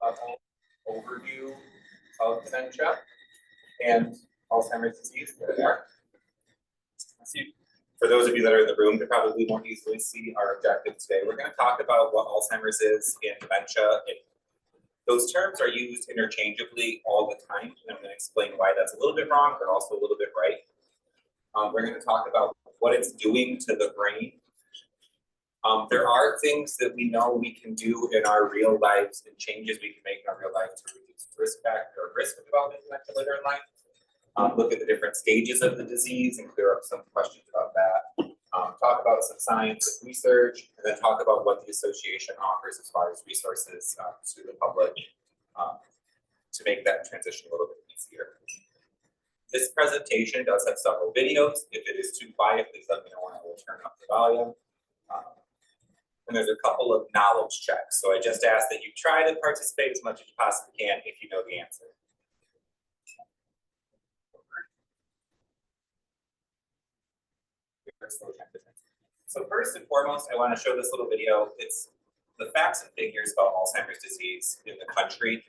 level overview of dementia and Alzheimer's disease. There they are. For those of you that are in the room, to probably more easily see our objective today, we're going to talk about what Alzheimer's is and dementia. Those terms are used interchangeably all the time, and I'm going to explain why that's a little bit wrong, but also a little bit right. We're going to talk about what it's doing to the brain. There are things that we know we can do in our real lives and changes we can make in our real life to reduce risk factor or risk of developing dementia later in life. Look at the different stages of the disease and clear up some questions about that. Talk about some science and research, and then talk about what the association offers as far as resources to the public to make that transition a little bit easier. This presentation does have several videos. If it is too quiet, please let me know and I will turn up the volume. And there's a couple of knowledge checks. So I just ask that you try to participate as much as you possibly can if you know the answer. So first and foremost, I want to show this little video. It's the facts and figures about Alzheimer's disease in the country.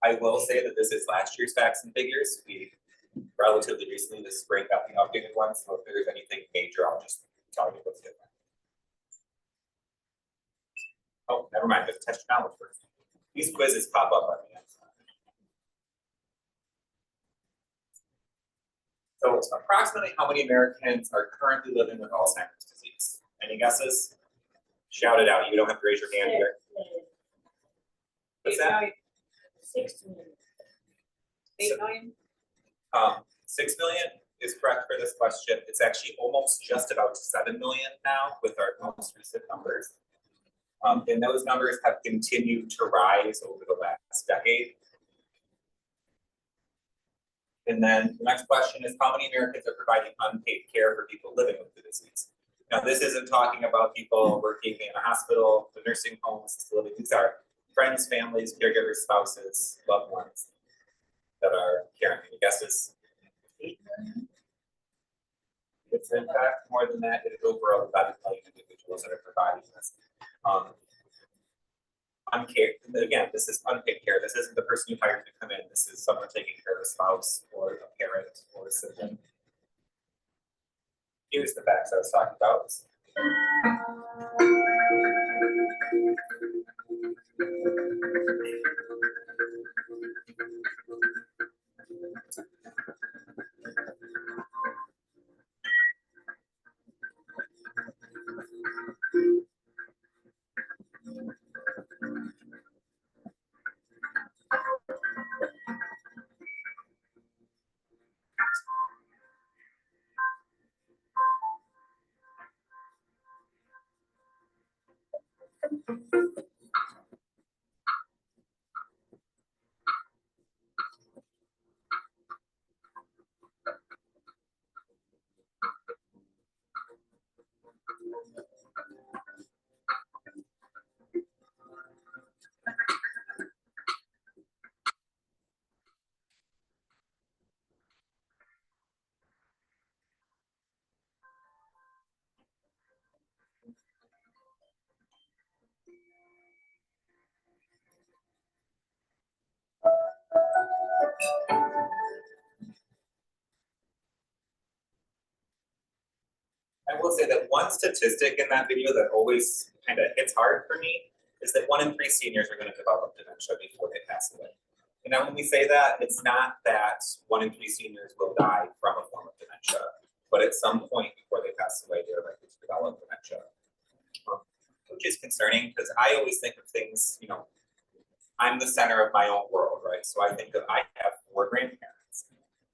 I will say that this is last year's facts and figures. We relatively recently this spring got the updated one, so if there's anything major, I'll just tell you what's different. Oh, never mind, let's test your knowledge first. These quizzes pop up on the outside. So approximately how many Americans are currently living with Alzheimer's disease? Any guesses? Shout it out. You don't have to raise your hand here. What's that? 6 million. 8 million? 6 million is correct for this question. It's actually almost just about 7 million now with our most recent numbers. And those numbers have continued to rise over the last decade. And then the next question is how many Americans are providing unpaid care for people living with the disease? Now, this isn't talking about people working in a hospital, the nursing homes, facility. These are friends, families, caregivers, spouses, loved ones that are caring. Any guesses? 8 million? It's in fact more than that. It is over 11 million individuals that are providing this. Unpaid, again, this is unpaid care. This isn't the person you hired to come in. This is someone taking care of a spouse or a parent or a sibling. Here's the facts I was talking about. I will say that one statistic in that video that always kind of hits hard for me is that 1 in 3 seniors are going to develop dementia before they pass away. And now when we say that, it's not that 1 in 3 seniors will die from a form of dementia, but at some point before they pass away, they're likely to develop dementia. Which is concerning because I always think of things, you know, I'm the center of my own world, right? So I think that I have 4 grandparents.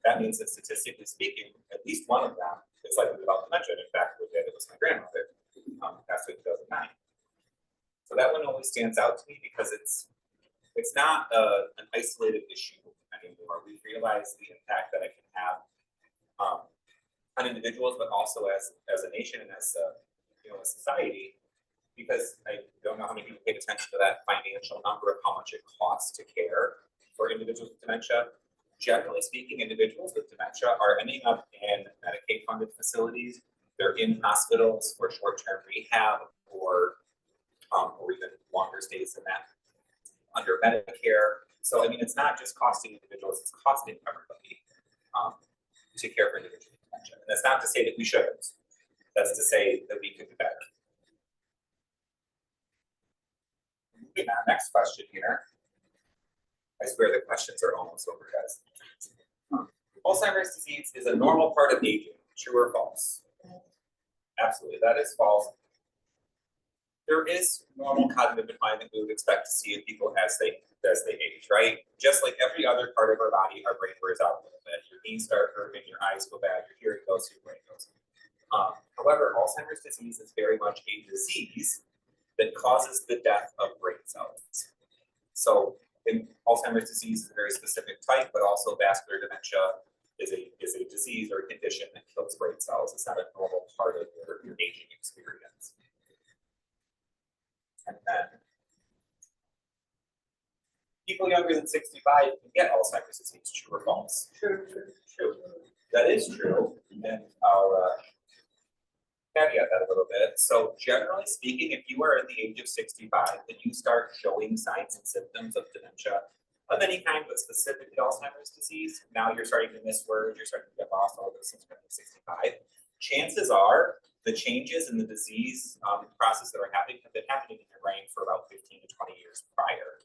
That means that statistically speaking, at least one of them is likely to develop dementia. In fact, it was my grandmother, passed away in 2009. So that one always stands out to me because it's not an isolated issue anymore. We realize the impact that it can have on individuals, but also as a nation and as a society. Because I don't know how many people paid attention to that financial number of how much it costs to care for individuals with dementia. Generally speaking, individuals with dementia are ending up in Medicaid-funded facilities. They're in hospitals for short-term rehab or even longer stays than that. under Medicare. So I mean, it's not just costing individuals, it's costing everybody to care for individuals with dementia. And that's not to say that we shouldn't. That's to say that we could do better. Moving on, next question here. I swear the questions are almost over, guys. Alzheimer's disease is a normal part of aging. True or false? Absolutely, that is false. There is normal cognitive decline that we would expect to see in people as they age, right? Just like every other part of our body, our brain wears out a little bit. Your knees start hurting, your eyes go bad, your hearing goes, your brain goes. However, Alzheimer's disease is very much a disease that causes the death of brain cells. So Alzheimer's disease is a very specific type, but also vascular dementia is a disease or a condition that kills brain cells. It's not a normal part of your aging experience. And then people younger than 65 can get Alzheimer's disease. True or false? True. That is true. And I'll caveat that a little bit. So generally speaking, if you are at the age of 65 and you start showing signs and symptoms of dementia of any kind, but specifically Alzheimer's disease, now you're starting to miss words, you're starting to get lost, all those things at 65. Chances are the changes in the disease process that are happening have been happening in your brain for about 15 to 20 years prior.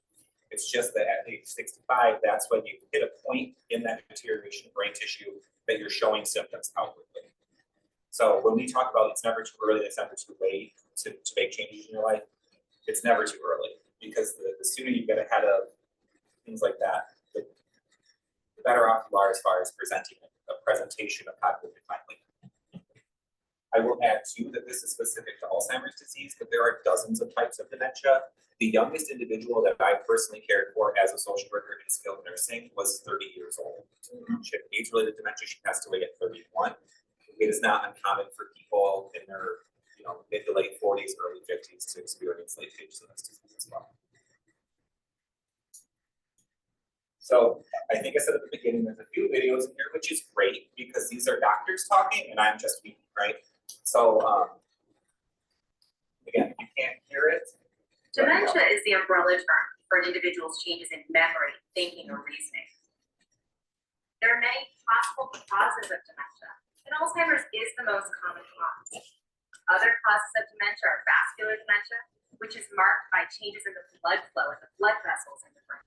It's just that at age 65, that's when you hit a point in that deterioration of brain tissue that you're showing symptoms outwardly. So when we talk about it's never too early, it's never too late to make changes in your life, it's never too early, because the sooner you get ahead of things like that, the better off you are as far as presenting a presentation of cognitive decline. I will add too that this is specific to Alzheimer's disease, but there are dozens of types of dementia. The youngest individual that I personally cared for as a social worker in skilled nursing was 30 years old. She had age-related dementia. She passed away at 31. It is not uncommon for people in their mid to late 40s, early 50s to experience late stage CNS disease as well. So I think I said at the beginning, there's a few videos in here, which is great because these are doctors talking and I'm just me, right? So again, if you can't hear it. Dementia is the umbrella term for an individual's changes in memory, thinking, or reasoning. There are many possible causes of dementia, and Alzheimer's is the most common cause. Other causes of dementia are vascular dementia, which is marked by changes in the blood flow in the blood vessels in the brain.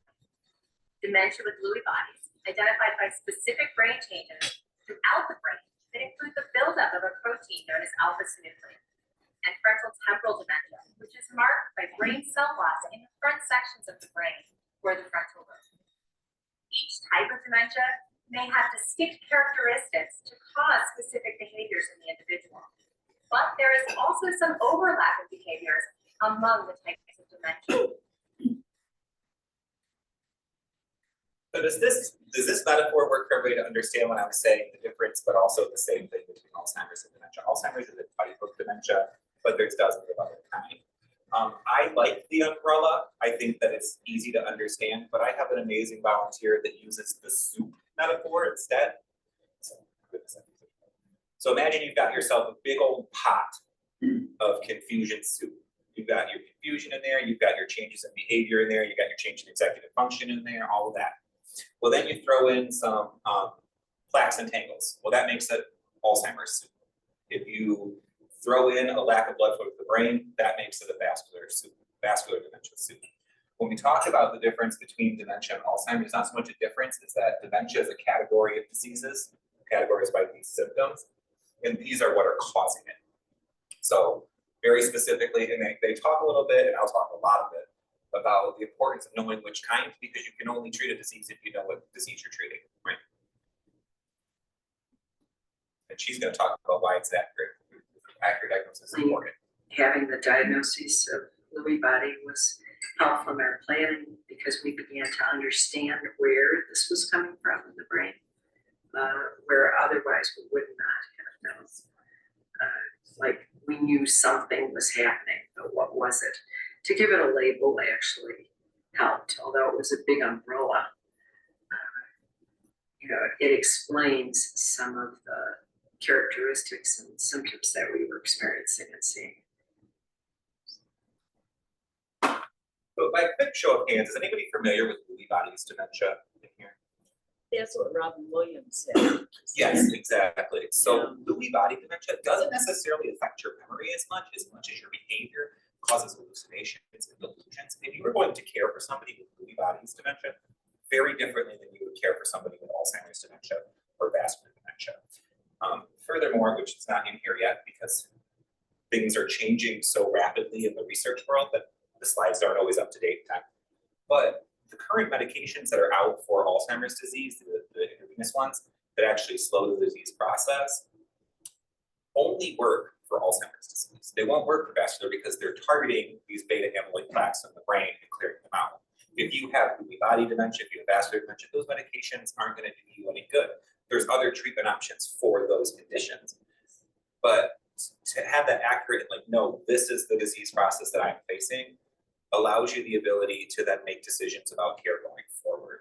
Dementia with Lewy bodies, identified by specific brain changes throughout the brain that include the buildup of a protein known as 𝗟cie𝗯𝗱𝗲𝗹𝗹. And frontal temporal dementia, which is marked by brain cell loss in the front sections of the brain, or the frontal lobe. Each type of dementia may have distinct characteristics to cause specific behaviors in the individual, but there is also some overlap in behaviors among the types of dementia. So does this metaphor work for everybody to understand when I was saying the difference, but also the same thing between Alzheimer's and dementia? Alzheimer's is a type of dementia, but there's dozens of other kinds. I like the umbrella. I think that it's easy to understand, but I have an amazing volunteer that uses the soup metaphor instead. So imagine you've got yourself a big old pot of confusion soup. You've got your confusion in there, you've got your changes in behavior in there, you've got your change in executive function in there, all of that. Well, then you throw in some plaques and tangles. Well, that makes it Alzheimer's soup. If you throw in a lack of blood flow to the brain, that makes it a vascular dementia soup. When we talk about the difference between dementia and Alzheimer's, not so much a difference, is that dementia is a category of diseases, categorized by these symptoms, and these are what are causing it. So very specifically, and they talk a little bit, and I'll talk a lot of it, about the importance of knowing which kind, because you can only treat a disease if you know what disease you're treating, right? And she's going to talk about why it's accurate diagnosis is important. Having the diagnosis of Lewy body was helpful in our planning because we began to understand where this was coming from in the brain, where otherwise we would not have known. Like we knew something was happening, but what was it? To give it a label actually helped, although it was a big umbrella. It explains some of the characteristics and symptoms that we were experiencing and seeing. So by a quick show of hands, is anybody familiar with Lewy body's dementia in here? That's what Robin Williams said. Yes, exactly. So Lewy body dementia doesn't necessarily affect your memory as much as your behavior, causes hallucinations and delusions. If you were going to care for somebody with Lewy body's dementia, very differently than you would care for somebody with Alzheimer's dementia or vascular dementia. Furthermore, which is not in here yet because things are changing so rapidly in the research world that the slides aren't always up to date. But the current medications that are out for Alzheimer's disease, the intravenous ones that actually slow the disease process, only work for Alzheimer's disease. They won't work for vascular because they're targeting these beta amyloid plaques in the brain and clearing them out. If you have Lewy body dementia, if you have vascular dementia, those medications aren't going to do you any good. There's other treatment options for those conditions. But to have that accurate, like, no, this is the disease process that I'm facing, allows you the ability to then make decisions about care going forward.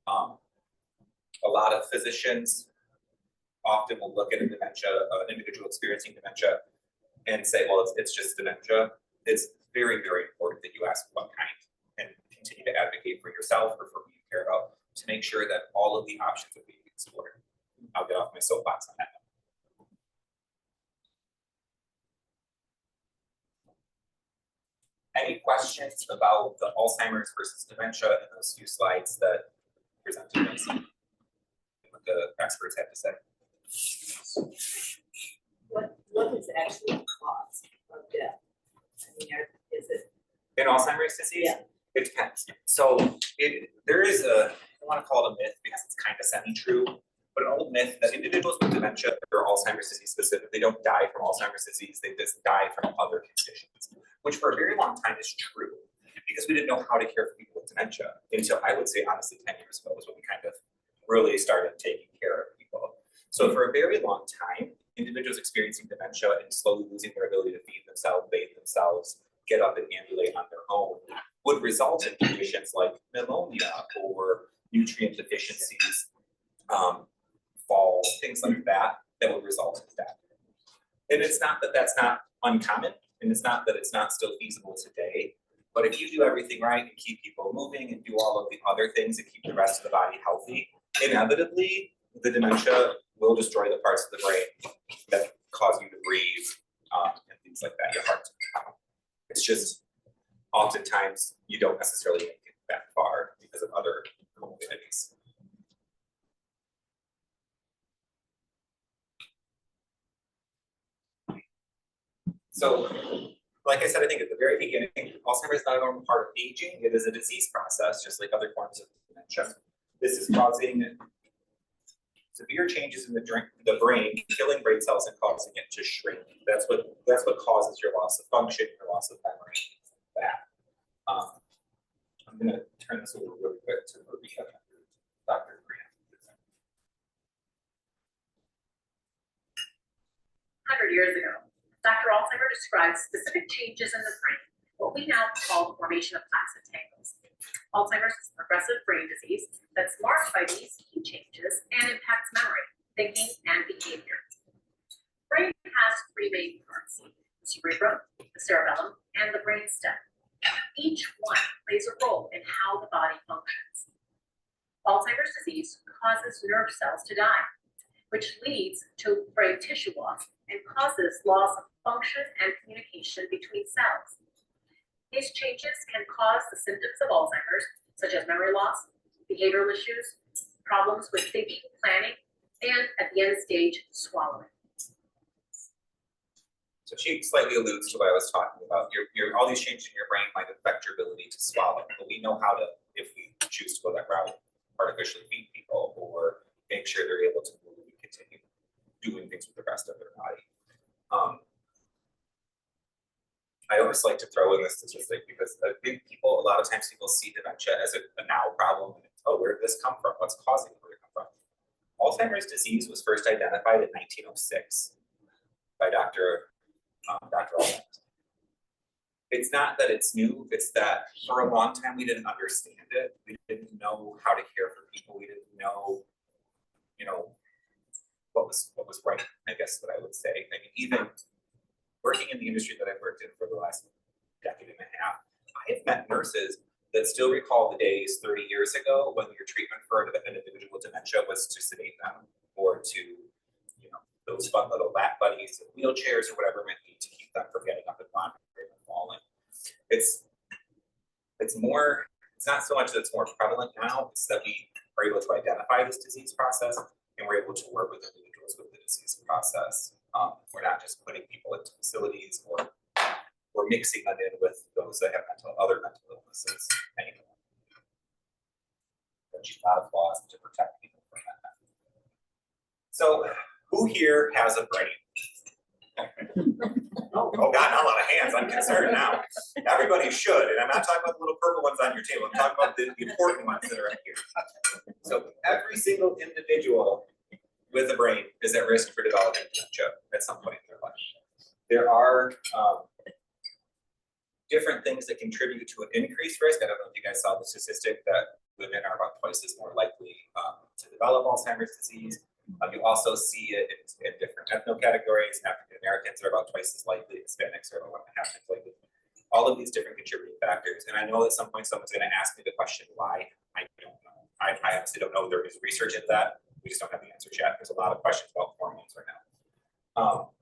A lot of physicians often will look at a dementia, an individual experiencing dementia, and say, well, it's just dementia. It's very, very important that you ask what kind and continue to advocate for yourself or for who you care about to make sure that all of the options are being explored. I'll get off my soapbox on that. Any questions about the Alzheimer's versus dementia in those few slides that presented us? What the experts have to say. What is actually the cause of death? I mean, is it? In Alzheimer's disease? Yeah. It depends. So there is a, I want to call it a myth because it's kind of semi-true, but an old myth that individuals with dementia or Alzheimer's disease specifically don't die from Alzheimer's disease, they just die from other conditions, which for a very long time is true because we didn't know how to care for people with dementia until I would say honestly 10 years ago was when we kind of really started taking care of people. So for a very long time, individuals experiencing dementia and slowly losing their ability to feed themselves, bathe themselves, get up and ambulate on their own would result in conditions like pneumonia or nutrient deficiencies, falls, things like that, that would result in death. And it's not that that's not uncommon, and it's not that it's not still feasible today, but if you do everything right and keep people moving and do all of the other things that keep the rest of the body healthy, inevitably the dementia will destroy the parts of the brain that cause you to breathe and things like that, your heart. It's just oftentimes you don't necessarily make it that far because of other comorbidities. So, like I said, I think at the very beginning, Alzheimer's is not a normal part of aging. It is a disease process, just like other forms of dementia. This is causing severe changes in the brain, killing brain cells and causing it to shrink. That's what causes your loss of function, your loss of memory, things like that. I'm going to turn this over really quick to Maria, Dr. Graham. 100 years ago, Dr. Alzheimer described specific changes in the brain, what we now call the formation of plaques and tangles. Alzheimer's is a progressive brain disease that's marked by these key changes and impacts memory, thinking, and behavior. The brain has three main parts: the cerebrum, the cerebellum, and the brainstem. Each one plays a role in how the body functions. Alzheimer's disease causes nerve cells to die, which leads to brain tissue loss and causes loss of function and communication between cells. These changes can cause the symptoms of Alzheimer's, such as memory loss, behavioral issues, problems with thinking, planning, and at the end stage, swallowing. So she slightly alludes to what I was talking about. All these changes in your brain might affect your ability to swallow, but we know how to, if we choose to go that route, artificially feed people or make sure they're able to move and continue doing things with the rest of their body. I always like to throw in this statistic because I think a lot of times people see dementia as a now problem. And oh, where did this come from? What's causing it? Where did it come from? Alzheimer's disease was first identified in 1906 by Dr. Alzheimer. It's not that it's new, it's that for a long time we didn't understand it. We didn't know how to care for people. We didn't know, what was right, I guess what I would say. I mean, even working in the industry that I've worked in for the last decade and a half, I I've met nurses that still recall the days 30 years ago when your treatment for an individual with dementia was to sedate them or to, you know, those fun little back buddies in wheelchairs or whatever it might be to keep them from getting up and wandering and falling. It's not so much that it's more prevalent now, it's that we are able to identify this disease process and we're able to work with individuals with the disease process. We're not just putting people into facilities or we're mixing them in with those that have other mental illnesses anymore. There's a lot of laws to protect people from that. So who here has a brain? Oh God, not a lot of hands. I'm concerned now. Everybody should, and I'm not talking about the little purple ones on your table. I'm talking about the important ones that are up here. So every single individual with a brain is at risk for developing dementia at some point in their life. There are different things that contribute to an increased risk. I don't know if you guys saw the statistic that women are about twice as more likely to develop Alzheimer's disease. You also see it in different ethno categories. African Americans are about twice as likely. Hispanics are about 1.5 times likely. All of these different contributing factors. And I know at some point someone's going to ask me the question why. I don't know. I honestly don't know. There is research into that. We just don't have the answers yet. There's a lot of questions about hormones right now.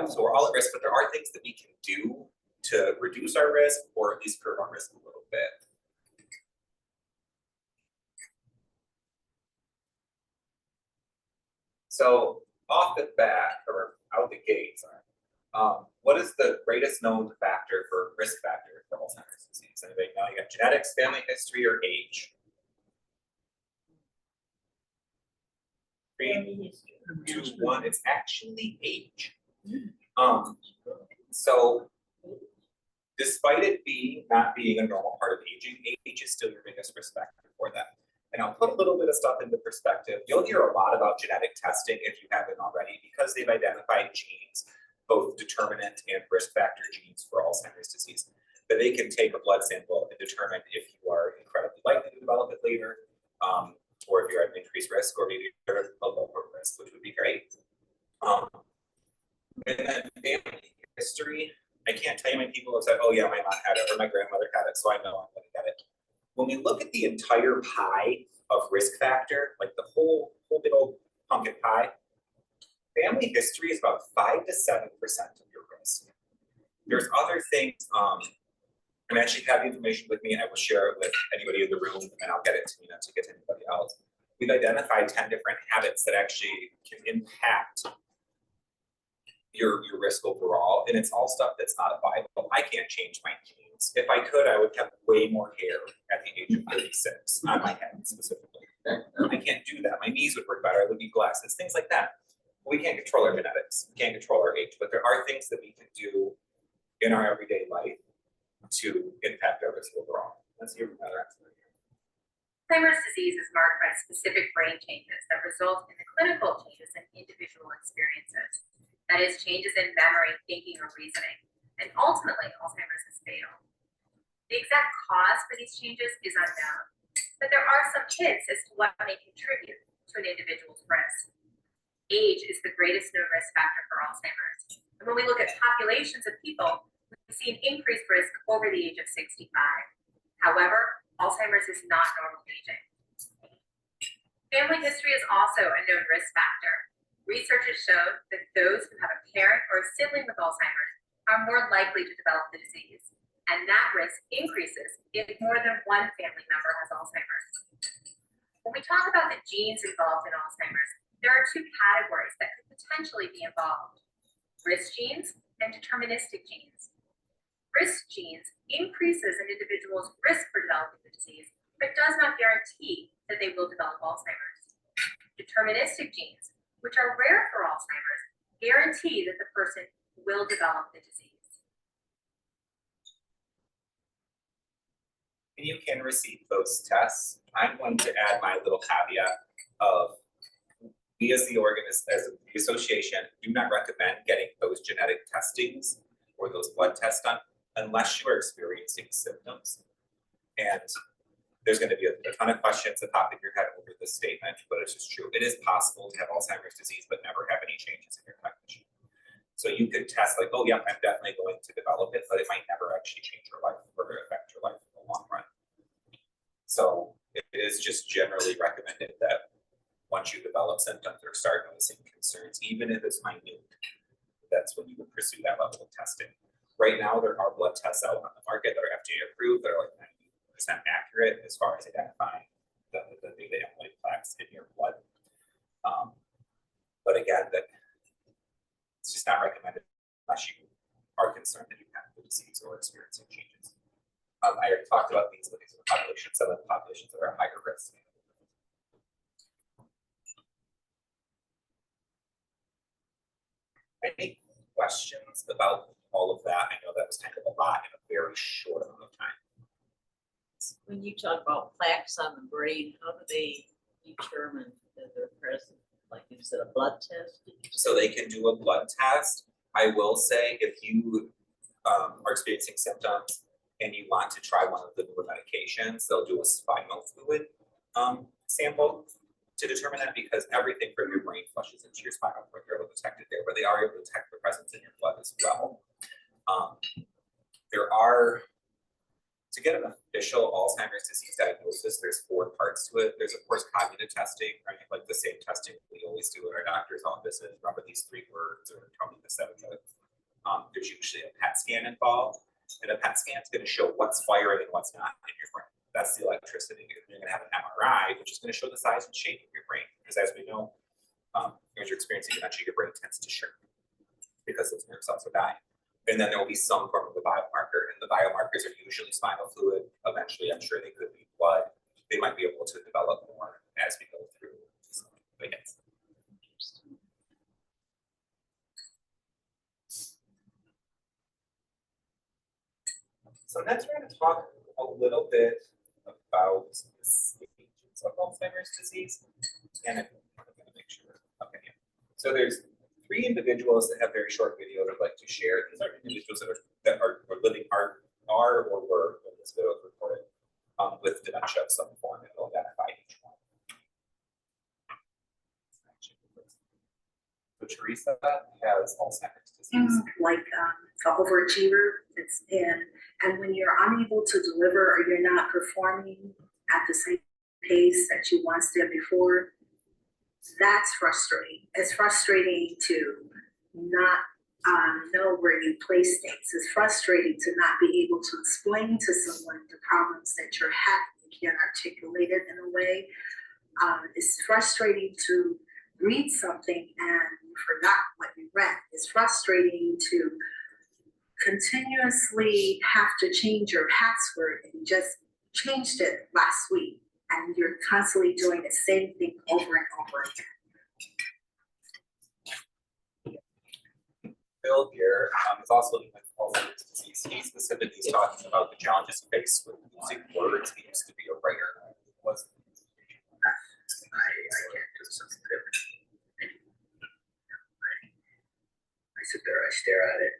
So we're all at risk, but there are things that we can do to reduce our risk or at least curb our risk a little bit. So off the bat, or out the gate, sorry, what is the greatest known factor for risk factor for Alzheimer's disease? Anybody know? You got genetics, family history, or age? 3, 2, 1. It's actually age. So despite it not being a normal part of aging, age is still your biggest risk factor for that. And I'll put a little bit of stuff into perspective. You'll hear a lot about genetic testing if you haven't already, because they've identified genes, both determinant and risk factor genes for Alzheimer's disease. But they can take a blood sample and determine if you are incredibly likely to develop it later, or if you're at an increased risk, or maybe you're at a lower risk, which would be great. And then family history, I can't tell you how many people have said, oh yeah, my mom had it or my grandmother had it, so I know I'm going to get it. When we look at the entire pie of risk factor, like the whole big old pumpkin pie, family history is about 5 to 7% of your risk. There's other things, I actually have the information with me and I will share it with anybody in the room and I'll get it to to get to anybody else. We've identified 10 different habits that actually can impact your risk overall, and it's all stuff that's not viable. I can't change my genes. If I could, I would have way more hair at the age of 36 on my head specifically. I can't do that. My knees would work better. I would need glasses, things like that. We can't control our genetics. We can't control our age, but there are things that we can do in our everyday life to impact our risk overall. Let's hear from another expert here. Alzheimer's disease is marked by specific brain changes that result in the clinical changes in individual experiences. That is, changes in memory, thinking, or reasoning. And ultimately, Alzheimer's is fatal. The exact cause for these changes is unknown, but there are some hints as to what may contribute to an individual's risk. Age is the greatest known risk factor for Alzheimer's. And when we look at populations of people, we see an increased risk over the age of 65. However, Alzheimer's is not normal aging. Family history is also a known risk factor. Research has shown that those who have a parent or a sibling with Alzheimer's are more likely to develop the disease, and that risk increases if more than one family member has Alzheimer's. When we talk about the genes involved in Alzheimer's, there are 2 categories that could potentially be involved: risk genes and deterministic genes. Risk genes increases an individual's risk for developing the disease, but does not guarantee that they will develop Alzheimer's. Deterministic genes, which are rare for Alzheimer's, guarantee that the person will develop the disease. And you can receive those tests. I'm going to add my little caveat of we as the association do not recommend getting those genetic testings or those blood tests done unless you are experiencing symptoms. And there's going to be a ton of questions that pop in your head over this statement, but it's just true. It is possible to have Alzheimer's disease but never have any changes in your cognition. So you could test like, oh yeah, I'm definitely going to develop it, but it might never actually change your life or affect your life in the long run. So it is just generally recommended that once you develop symptoms or start noticing concerns, even if it's minute, that's when you would pursue that level of testing. Right now, there are blood tests out on the market that are FDA approved that are like 90% accurate as far as identifying the beta amyloid plaques in your blood. But again, that it's just not recommended unless you are concerned that you have the disease or experiencing changes. I already talked about these, but these are the populations, some of the populations that are at higher risk. Any questions about all of that? I know that was kind of a lot in a very short amount of time. When you talk about plaques on the brain, how do they determine that they're present? Like, is it a blood test? So they can do a blood test. I will say if you are experiencing symptoms and you want to try one of the newer medications, they'll do a spinal fluid sample to determine that, because everything from your brain flushes into your spinal cord. They're able to detect it there, but they are able to detect the presence in your blood as well. To get an official Alzheimer's disease diagnosis, there's 4 parts to it. There's of course cognitive testing, right? Like the same testing we always do in our doctor's offices. Remember these 3 words or tell me the 7 words. There's usually a PET scan involved, and a PET scan is going to show what's firing and what's not in your brain. That's the electricity. You're going to have an MRI, which is going to show the size and shape of your brain, because as we know, as you're experiencing dementia, your brain tends to shrink because those nerve cells are dying. And then there will be some form of a biomarker, and the biomarkers are usually spinal fluid. Eventually, I'm sure they could be blood. They might be able to develop more as we go through. So next we're going to talk a little bit about the stages of Alzheimer's disease. And I'm going to make sure. Okay. Yeah. So there's 3 individuals that have very short videos I'd like to share. These are individuals that are living are or were when this video is recorded with dementia of some form, and we'll identify each one. So 𝗟cie has Alzheimer's disease. Like an overachiever, and when you're unable to deliver or you're not performing at the same pace that you once did before, that's frustrating. It's frustrating to not know where you place things. It's frustrating to not be able to explain to someone the problems that you're having. You can't articulate it in a way. It's frustrating to read something and you forgot what you read. It's frustrating to continuously have to change your password, and you just changed it last week, and you're constantly doing the same thing over and over again. Bill here is also living with Alzheimer's disease. He specifically is talking about the challenges faced with using words. He used to be a writer. I can't do something different. I sit there, I stare at it.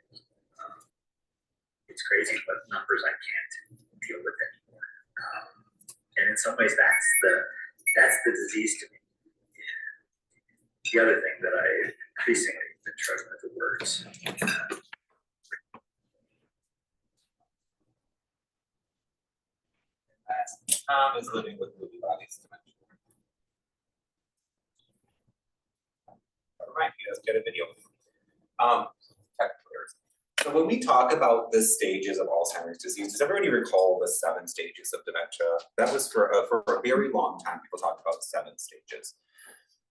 It's crazy, but numbers I can't deal with anymore. And in some ways, that's the disease to me. The other thing that I increasingly been struggling with the words. Tom is living with Lewy bodies dementia. All right, he does get a video. So when we talk about the stages of Alzheimer's disease, does everybody recall the 7 stages of dementia? That was for a very long time, people talked about 7 stages.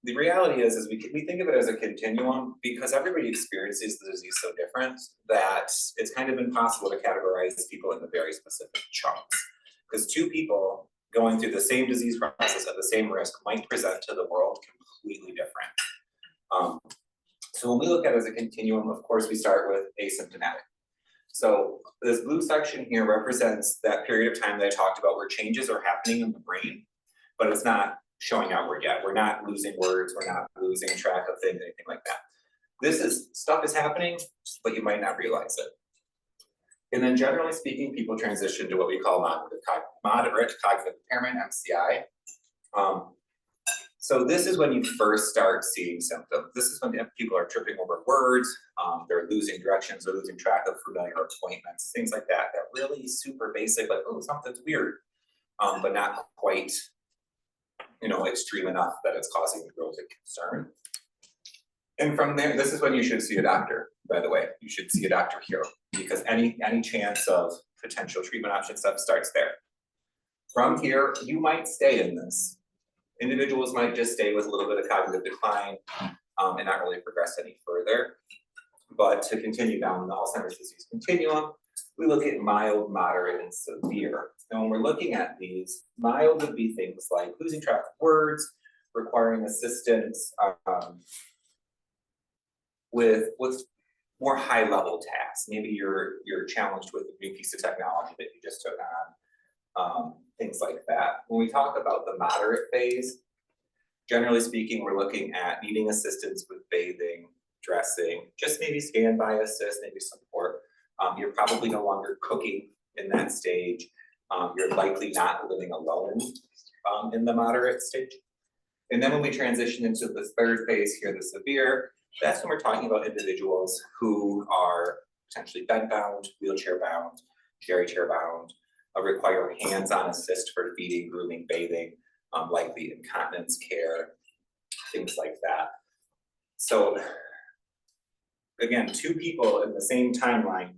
The reality is we think of it as a continuum because everybody experiences the disease so different that it's kind of impossible to categorize people into very specific chunks. Because 2 people going through the same disease process at the same risk might present to the world completely different. So when we look at it as a continuum, of course, we start with asymptomatic. So this blue section here represents that period of time that I talked about where changes are happening in the brain, but it's not showing outward yet. We're not losing words, we're not losing track of things, anything like that. Stuff is happening, but you might not realize it. And then generally speaking, people transition to what we call moderate cognitive impairment, MCI. So this is when you first start seeing symptoms. This is when people are tripping over words, they're losing directions, they're losing track of familiar appointments, things like that. That really super basic, like, oh, something's weird, but not quite, extreme enough that it's causing growth and concern. And from there, this is when you should see a doctor, by the way. You should see a doctor here, because any chance of potential treatment option stuff starts there. From here, you might stay in this. Individuals might just stay with a little bit of cognitive decline and not really progress any further. But to continue down the Alzheimer's disease continuum, we look at mild, moderate, and severe. And when we're looking at these, mild would be things like losing track of words, requiring assistance with more high-level tasks. Maybe you're challenged with a new piece of technology that you just took on, things like that. When we talk about the moderate phase, generally speaking, we're looking at needing assistance with bathing, dressing, just maybe standby assist, maybe support. You're probably no longer cooking in that stage. You're likely not living alone in the moderate stage. And then when we transition into the third phase here, the severe, that's when we're talking about individuals who are potentially bed-bound, wheelchair-bound, gary chair-bound, require hands-on assist for feeding, grooming, bathing, likely incontinence care, things like that. So again, two people in the same timeline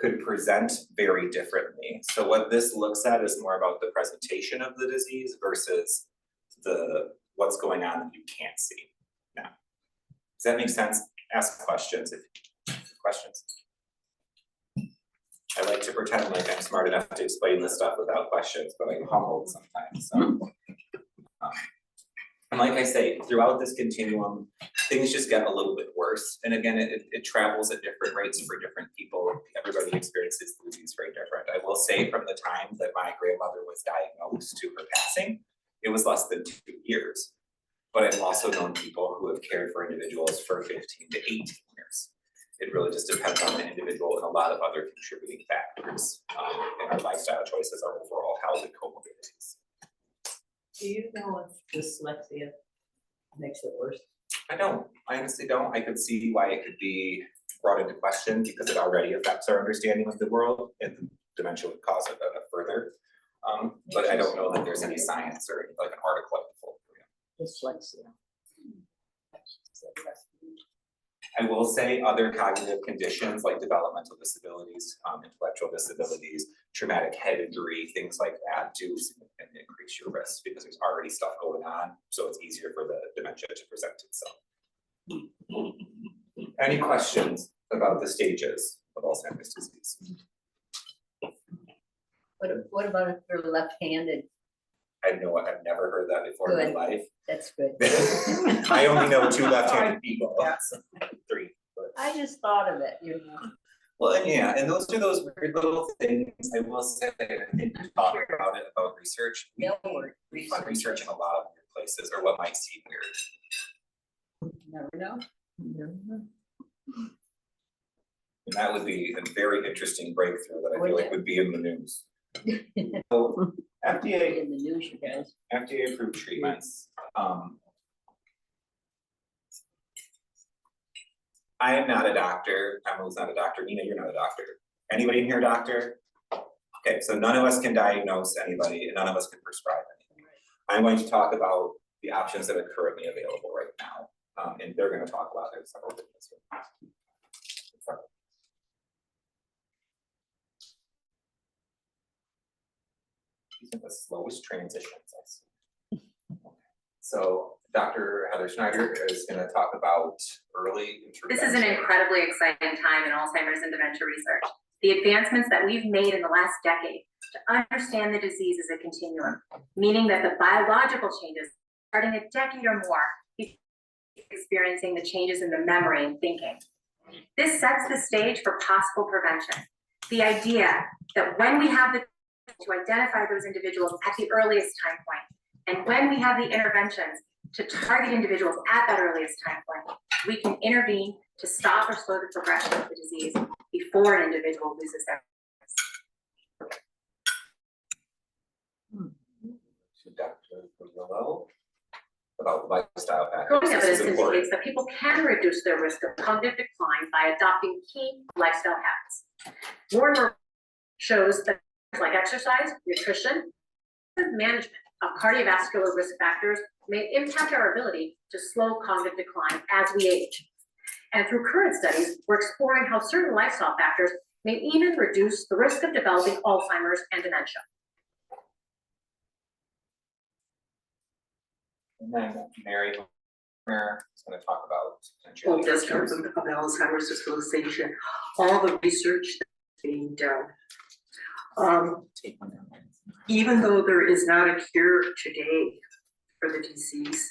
could present very differently. So what this looks at is more about the presentation of the disease versus what's going on that you can't see now. Does that make sense? Ask questions if you have questions. I like to pretend like I'm smart enough to explain this stuff without questions, but I'm humbled sometimes. So, and like I say, throughout this continuum, things just get a little bit worse. And again, it travels at different rates for different people. Everybody experiences the disease very different. I will say from the time that my grandmother was diagnosed to her passing, it was less than 2 years. But I've also known people who have cared for individuals for 15 to 18 years. It really just depends on the individual and a lot of other contributing factors in our lifestyle choices, our overall health and comorbidities. Do you know if dyslexia makes it worse? I don't. I honestly don't. I could see why it could be brought into question because it already affects our understanding of the world, and dementia would cause it further. But I don't know that there's any science or like an article I can pull for you. Dyslexia. I will say other cognitive conditions like developmental disabilities, intellectual disabilities, traumatic head injury, things like that do significantly increase your risk because there's already stuff going on, so it's easier for the dementia to present itself. Any questions about the stages of Alzheimer's disease? What about if they're left-handed? I know I've never heard that before in my life. That's good. I only know 2 left-handed people. Yes. 3. But. I just thought of it, Well, and yeah, and those are those weird little things. I will say, I think we talked about it about research. We fund research in a lot of weird places, or what might seem weird. Never know. And that would be a very interesting breakthrough that I feel like would be in the news. So FDA in the news, you guys. FDA approved treatments. I am not a doctor. Emily's not a doctor. Nina, you're not a doctor. Anybody in here a doctor? Okay, so none of us can diagnose anybody, and none of us can prescribe anything. I'm going to talk about the options that are currently available right now, and they're going to talk about it several different ways. These are the slowest transitions I see. So Dr. Heather Schneider is going to talk about early intervention. This is an incredibly exciting time in Alzheimer's and dementia research. The advancements that we've made in the last decade to understand the disease as a continuum, meaning that the biological changes starting a decade or more, experiencing the changes in the memory and thinking. This sets the stage for possible prevention. The idea that when we have the to identify those individuals at the earliest time point, and when we have the interventions to target individuals at that earliest time point, we can intervene to stop or slow the progression of the disease before an individual loses their to Dr. Collaborative about lifestyle factors. Growing This evidence is important. indicates that people can reduce their risk of cognitive decline by adopting key lifestyle habits. More and more shows that like exercise, nutrition, and management of cardiovascular risk factors may impact our ability to slow cognitive decline as we age. And through current studies, we're exploring how certain lifestyle factors may even reduce the risk of developing Alzheimer's and dementia. And then Mary is going to talk about Well, potential just features. of Alzheimer's association, all the research that's being done. Take one down. Even though there is not a cure today for the disease,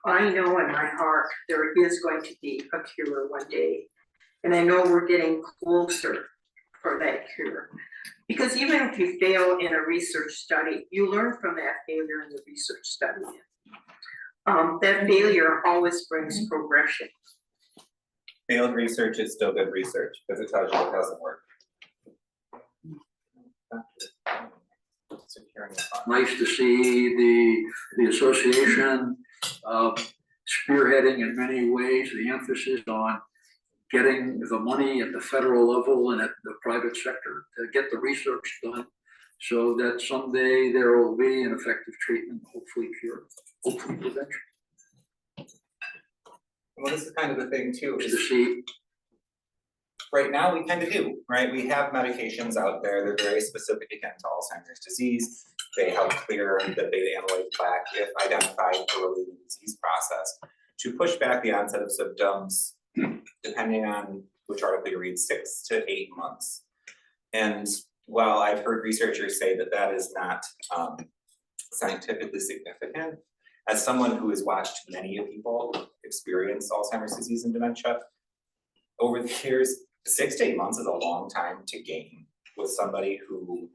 I know in my heart there is going to be a cure one day. And I know we're getting closer for that cure. Because even if you fail in a research study, you learn from that failure in the research study. That failure always brings progression. Failed research is still good research because it tells you it doesn't work. Securing the fund. Nice to see the association spearheading in many ways the emphasis on getting the money at the federal level and at the private sector to get the research done so that someday there will be an effective treatment, hopefully cure, hopefully prevention. Well, this is kind of the thing too, Nice is to see. right now we kind of do, right? We have medications out there, they're very specific again to Alzheimer's disease. They help clear the beta amyloid plaque if identified early in the disease process to push back the onset of symptoms, depending on which article you read, 6 to 8 months. And while I've heard researchers say that that is not scientifically significant, as someone who has watched many people experience Alzheimer's disease and dementia, over the years, 6 to 8 months is a long time to gain with somebody who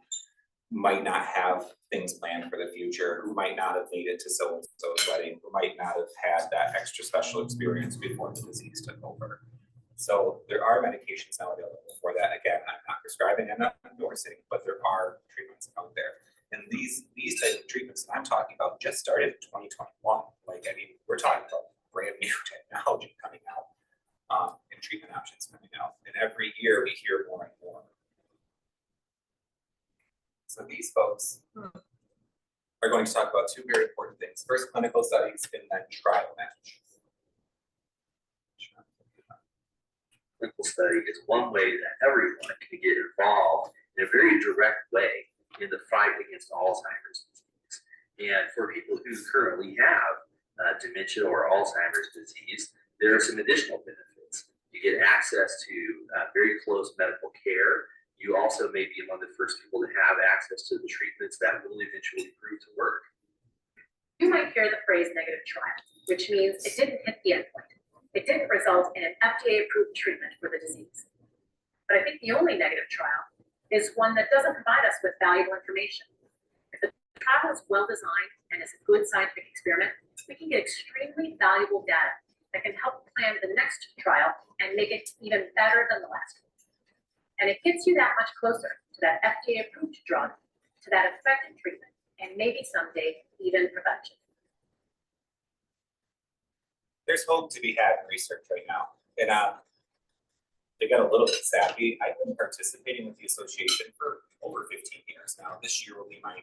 might not have things planned for the future, who might not have made it to so-and-so's wedding, who might not have had that extra special experience before the disease took over. So there are medications now available for that. Again, I'm not prescribing, I'm not endorsing, but there are treatments out there. And these type of treatments that I'm talking about just started in 2021. Like, I mean, we're talking about brand new technology coming out, and treatment options coming out. And every year we hear more and more. So these folks are going to talk about two very important things. First, clinical studies, and then trial match. Clinical study is one way that everyone can get involved in a very direct way in the fight against Alzheimer's disease. And for people who currently have dementia or Alzheimer's disease, there are some additional benefits. You get access to very close medical care. You also may be among the first people to have access to the treatments that will eventually prove to work. You might hear the phrase negative trial, which means it didn't hit the endpoint. It didn't result in an FDA-approved treatment for the disease. But I think the only negative trial is one that doesn't provide us with valuable information. If the trial is well-designed and is a good scientific experiment, we can get extremely valuable data that can help plan the next trial and make it even better than the last one. And it gets you that much closer to that FDA-approved drug, to that effective treatment, and maybe someday even prevention. There's hope to be had in research right now. And to get a little bit sappy, I've been participating with the association for over 15 years now. This year will be my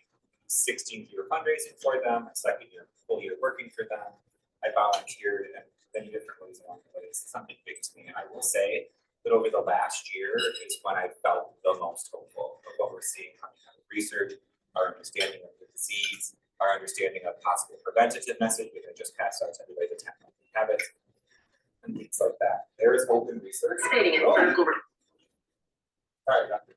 16th year fundraising for them, my second full year working for them. I volunteered in many different ways along the way. It's something big to me. And I will say that over the last year is when I felt the most hopeful of what we're seeing coming out of research, our understanding of the disease, our understanding of possible preventative message, which I just passed out to everybody, the 10 healthy habits, and things like that. There is hope in research. Stating it, clinical. Sorry, Doctor.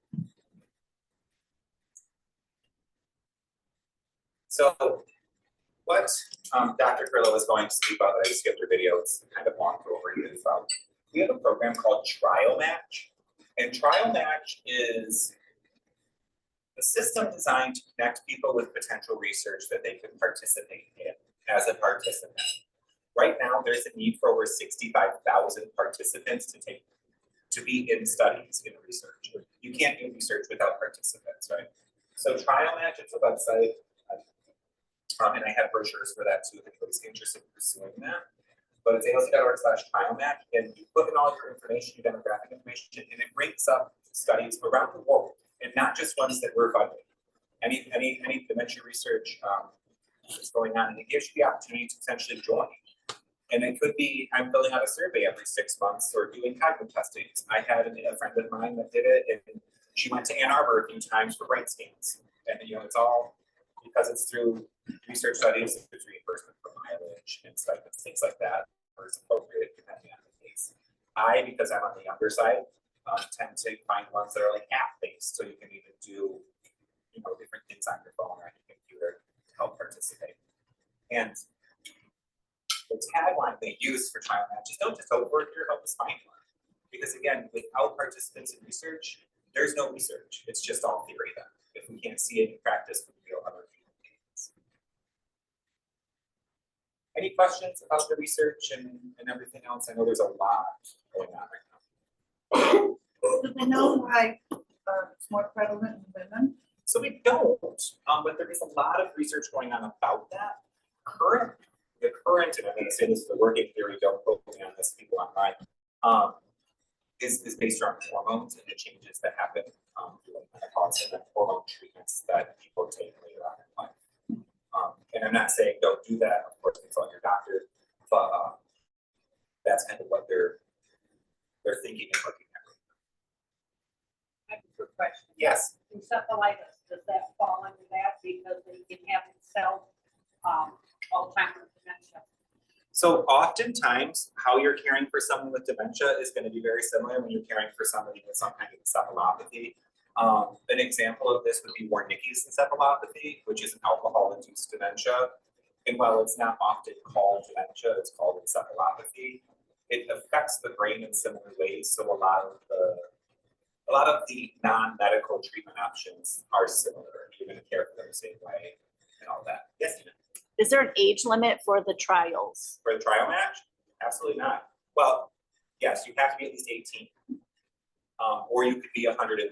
So what Dr. 𝗟cie was going to speak about, that I skipped her video, it's kind of long to overview. We have a program called Trial Match, and Trial Match is a system designed to connect people with potential research that they can participate in as a participant. Right now, there's a need for over 65,000 participants to be in studies in research. You can't do research without participants, right? So Trial Match is a website. And I have brochures for that too, if anybody's interested in pursuing that. But it's 𝗟cie.org/TrialMatch, and you put in all your information, your demographic information, and it brings up studies around the world, and not just ones that we're funding. Any dementia research that's going on, and it gives you the opportunity to potentially join. And it could be, I'm filling out a survey every 6 months or doing cognitive testing. I had a friend of mine that did it, and she went to Ann Arbor a few times for brain scans. And it's all because it's through research studies, there's reimbursement for mileage and stipends, things like that, or it's appropriate depending on the case. Because I'm on the younger side, tend to find ones that are like app-based, so you can even do different things on your phone or on your computer to help participate. And the tagline they use for TrialMatch is don't just hope for it, help us find one. Because again, without participants in research, there's no research. It's just all theory then. If we can't see it in practice with real other human beings. Any questions about the research and everything else? I know there's a lot going on right now. Do they know why it's more prevalent in women? So we don't, but there is a lot of research going on about that. The current, and I'm going to say this is the working theory, don't quote me on this, people online, is based around hormones and the changes that happen through menopause and the hormone treatments that people take later on in life. And I'm not saying don't do that, of course, consult your doctor, but that's kind of what they're thinking and looking at. I have a quick question. Yes. Encephalitis, does that fall under that because they can have itself Alzheimer's dementia? So oftentimes, how you're caring for someone with dementia is going to be very similar when you're caring for somebody with some kind of encephalopathy. An example of this would be 𝗟cie encephalopathy, which is an alcohol-induced dementia. And while it's not often called dementia, it's called encephalopathy. It affects the brain in similar ways. So a lot of the non-medical treatment options are similar. You're going to care for them the same way and all that. Yes, Tina? Is there an age limit for the trials? For the TrialMatch? Absolutely not. Well, yes, you have to be at least 18. Or you could be 103.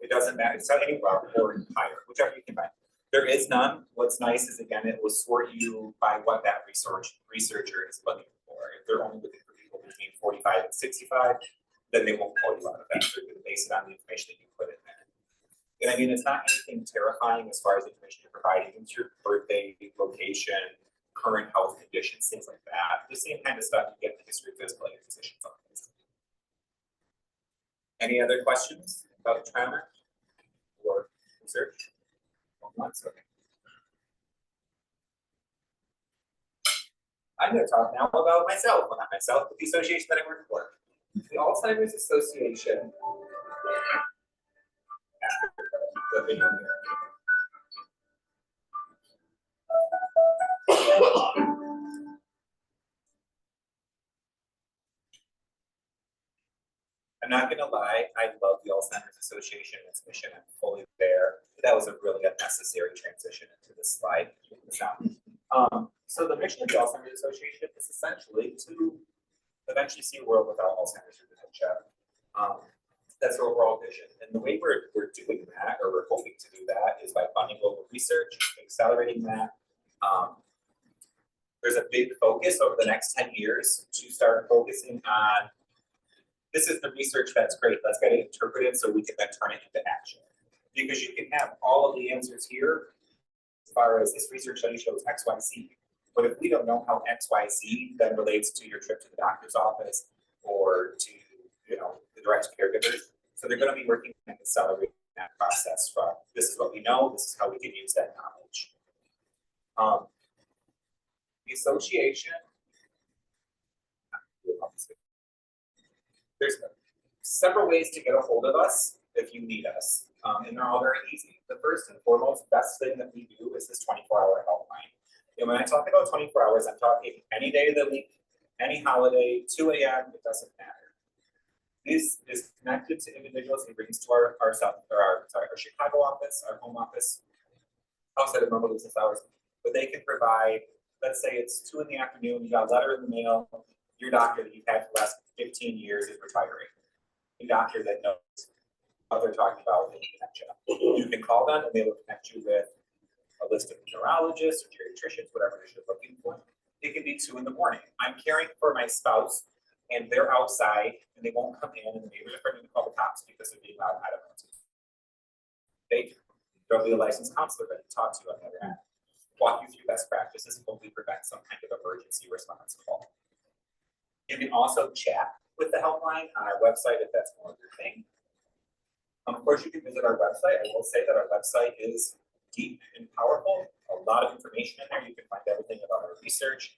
It doesn't matter. It's not anywhere or higher, whichever you can find. There is none. What's nice is, again, it will sort you by what that researcher is looking for. If they're only looking for people between 45 and 65, then they won't pull you out of that. They're going to base it on the information that you put in there. And I mean, it's not anything terrifying as far as information you're providing. It's your birthday, location, current health conditions, things like that. The same kind of stuff you get in the history of physical and physician's office. Any other questions about trauma or research? Okay. I'm going to talk now about myself. Well, not myself, but the association that I work for. The Alzheimer's Association. The video I'm not gonna lie, I love the Alzheimer's Association and its mission. I'm fully there. That was a really unnecessary transition into this slide. So the mission of the Alzheimer's Association is essentially to eventually see a world without Alzheimer's or dementia. That's our overall vision. And the way we're doing that, or we're hoping to do that, is by funding local research, accelerating that. There's a big focus over the next 10 years to start focusing on, this is the research that's great, let's get it interpreted so we can then turn it into action. Because you can have all of the answers here, as far as this research study shows 𝗟cie, but if we don't know how 𝗟cie then relates to your trip to the doctor's office or to the direct caregivers, so they're going to be working on accelerating that process from this is what we know, this is how we can use that knowledge. The association, there's several ways to get a hold of us if you need us, and they're all very easy. The first and foremost best thing that we do is this 24-hour helpline. And when I talk about 24 hours, I'm talking any day of the week, any holiday, 2 a.m., it doesn't matter. This is connected to individuals and brings to our Chicago office, our home office, outside of normal business hours, but they can provide, let's say it's 2 p.m, you got a letter in the mail, your doctor that you've had for the last 15 years is retiring. A doctor that knows what they're talking about in dementia. You can call them and they will connect you with a list of neurologists or geriatricians, whatever it is you're looking for. It can be 2 in the morning. I'm caring for my spouse and they're outside and they won't come in and the neighbors are starting to call the cops because they're being loud. I don't know. There'll be a licensed counselor that can talk to you on the other end, walk you through best practices and hopefully prevent some kind of emergency response call. You can also chat with the helpline on our website if that's more of your thing. Of course, you can visit our website. I will say that our website is deep and powerful. A lot of information in there. You can find everything about our research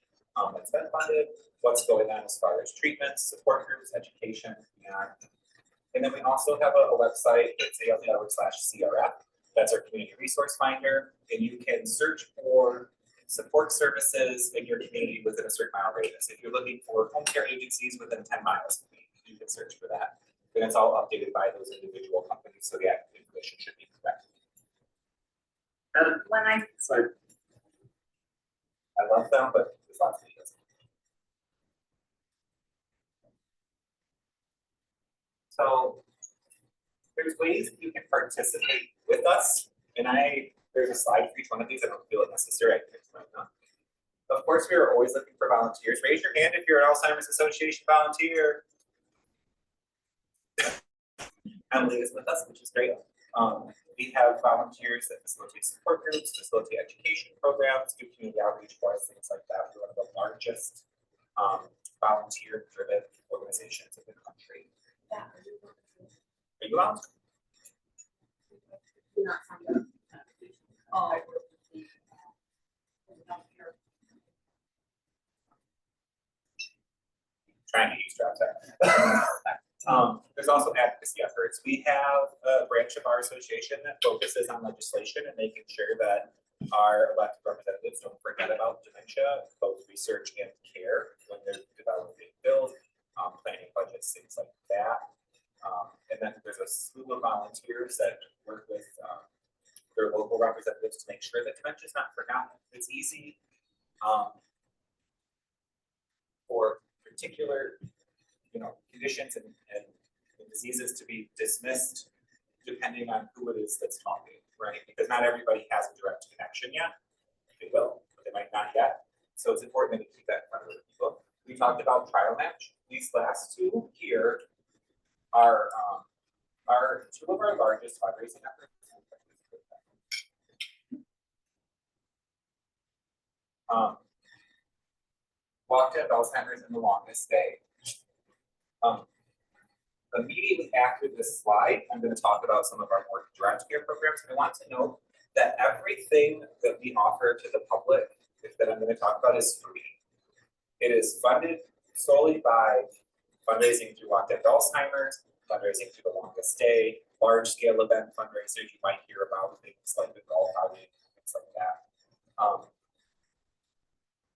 that's been funded, what's going on as far as treatments, support groups, education, and then we also have a website, it's 𝗟cie𝗯𝗱𝗃𝗃. That's our community resource finder, and you can search for support services in your community within a certain mile radius. If you're looking for home care agencies within 10 miles, you can search for that. And it's all updated by those individual companies, so the information should be correct. When I love them, but there's lots of details. So there's ways that you can participate with us, and there's a slide for each one of these. I don't feel it necessary. I can explain them. Of course, we are always looking for volunteers. Raise your hand if you're an Alzheimer's Association volunteer. Emily is with us, which is great. We have volunteers that facilitate support groups, facilitate education programs, do community outreach for us, things like that. We're one of the largest volunteer-driven organizations in the country. Are you out? Oh. Trying to use there's also advocacy efforts. We have a branch of our association that focuses on legislation and making sure that our elected representatives don't forget about dementia, both research and care when they're developing bills, planning budgets, things like that. And then there's a slew of volunteers that work with their local representatives to make sure that dementia is not forgotten. It's easy for particular conditions and diseases to be dismissed depending on who it is that's talking, right? Because not everybody has a direct connection yet. They will, but they might not yet. So it's important to keep that in front of people. We talked about trial match. These last two here are two of our largest fundraising efforts. Walked in Alzheimer's in the longest day. Immediately after this slide, I'm going to talk about some of our more direct care programs. I want to note that everything that we offer to the public that I'm going to talk about is free. It is funded solely by fundraising through Walked in Alzheimer's, fundraising through the longest day, large scale event fundraisers you might hear about, things like the golf outing, things like that.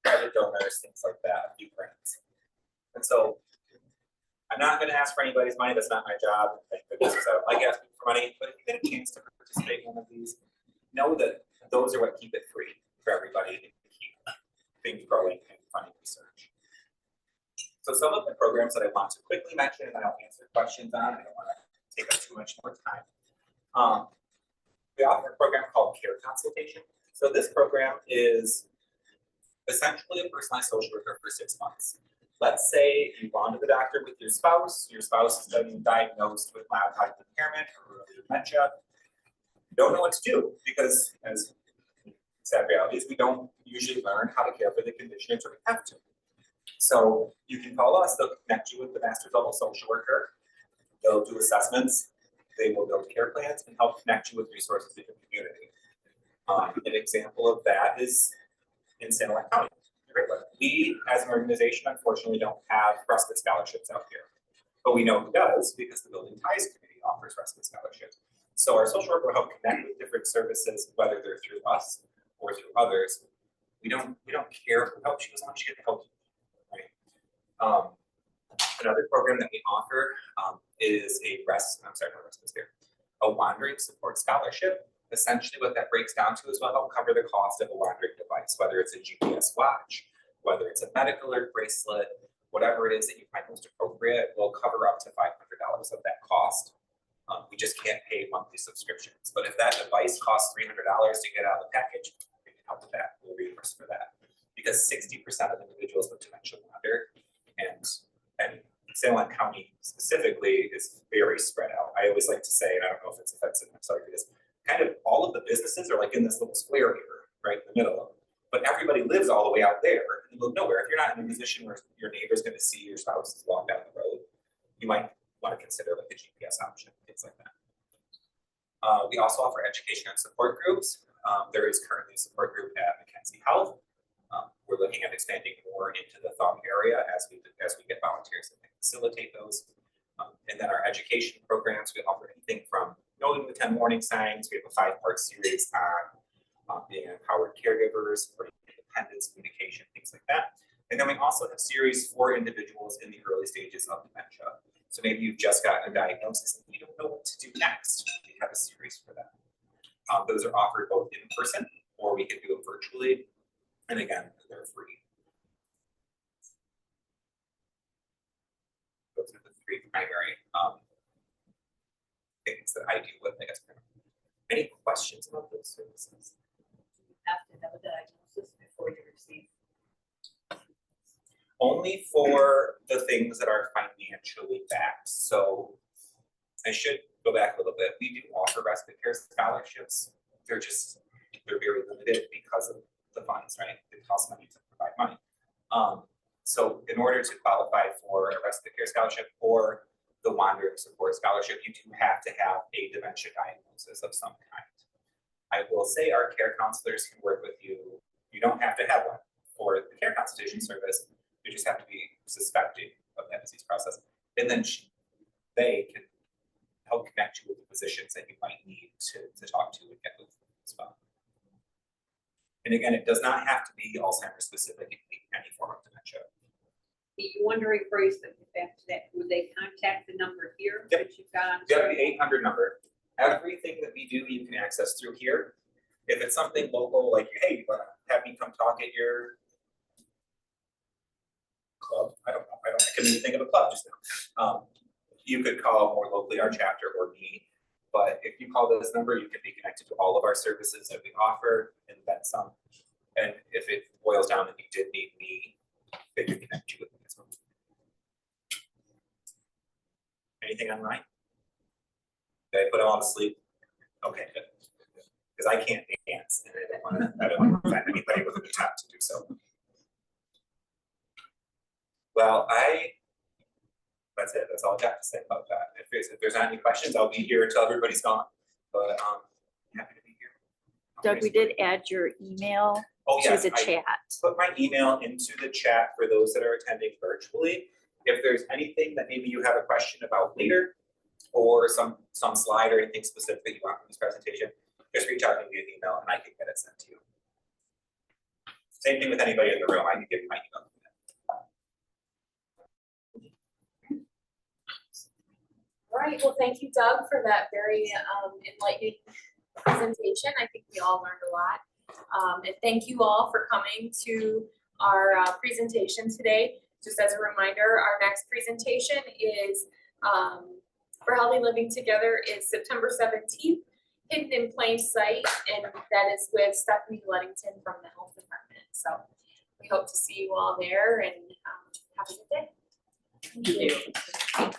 Private donors, things like that, a few grants. And so I'm not going to ask for anybody's money. That's not my job. Thank goodness, I don't like asking for money. But if you get a chance to participate in one of these, know that those are what keep it free for everybody to keep things growing and funding research. So some of the programs that I want to quickly mention and I'll answer questions on. I don't want to take up too much more time. We offer a program called Care Consultation. So this program is essentially a personalized social worker for 6 months. Let's say you've gone to the doctor with your spouse has been diagnosed with mild cognitive impairment or early dementia. You don't know what to do because, as sad reality is, we don't usually learn how to care for the condition until we have to. So you can call us, they'll connect you with the master's level social worker, they'll do assessments, they will build care plans and help connect you with resources in your community. An example of that is in Sanilac County. We, as an organization, unfortunately don't have respite scholarships out here, but we know who does because the Building Ties Committee offers respite scholarships. So our social worker will help connect with different services, whether they're through us or through others. We don't care who helps you as long as you get help. Right? Another program that we offer is a wandering support scholarship. Essentially what that breaks down to is we'll help cover the cost of a wandering device, whether it's a GPS watch, whether it's a medical alert bracelet, whatever it is that you find most appropriate, we'll cover up to $500 of that cost. We just can't pay monthly subscriptions, but if that device costs $300 to get out of the package, we can help with that, we'll reimburse for that. Because 60% of individuals with dementia wander, and Sanilac County specifically is very spread out. I always like to say, and I don't know if it's offensive, I'm sorry, because kind of all of the businesses are like in this little square here, right in the middle of it. But everybody lives all the way out there in the middle of nowhere. If you're not in a position where your neighbor's gonna see your spouse walk down the road, you might want to consider like the GPS option, things like that. We also offer education and support groups. There is currently a support group at McKenzie Health. We're looking at expanding more into the thumb area as we get volunteers that can facilitate those. And then our education programs, we offer anything from knowing the 10 warning signs. We have a 5-part series on being empowered caregivers, for independence, communication, things like that. And then we also have series for individuals in the early stages of dementia. So maybe you've just gotten a diagnosis and you don't know what to do next. We have a series for that. Those are offered both in person or we can do it virtually. And again, they're free. Those are the 3 primary things that I deal with, I guess. Any questions about those services? You have to have a diagnosis before you receive. Only for the things that are financially backed. So I should go back a little bit. We do offer respite care scholarships. They're very limited because of the funds, right? It costs money to provide money. So in order to qualify for a respite care scholarship or the wandering support scholarship, you do have to have a dementia diagnosis of some kind. I will say our care counselors can work with you. You don't have to have one for the care consultation service. You just have to be suspecting of that disease process. And then they can help connect you with the physicians that you might need to talk to and get with as well. And again, it does not have to be Alzheimer's specific, it can be any form of dementia. The wondering phrase that we back to that, would they contact the number here Yep. that you've got? Yeah, the 800 number. Everything that we do, you can access through here. If it's something local, like, hey, you wanna have me come talk at your club? I couldn't even think of a club just now. You could call more locally our chapter or me. But if you call this number, you can be connected to all of our services that we offer and then some. And if it boils down that you did need me, they can connect you with me as well. Anything online? Did I put them all to sleep? Okay, good. Because I can't dance and I don't want to offend anybody with an attempt to do so. Well, that's it. That's all I got to say about that. If there's not any questions, I'll be here until everybody's gone. But happy to be here. Doug, we did add your email Oh, to yes, the I chat. put my email into the chat for those that are attending virtually. If there's anything that maybe you have a question about later, or some slide or anything specific that you want from this presentation, just reach out to me via email and I can get it sent to you. Same thing with anybody in the room, I can give you my email. All right, well, thank you, Doug, for that very enlightening presentation. I think we all learned a lot. And thank you all for coming to our presentation today. Just as a reminder, our next presentation is for Healthy Living Together is September 17th, Hidden in Plain Sight, and that is with Stephanie Ludington from the Health Department. So we hope to see you all there and have a good day. Thank you.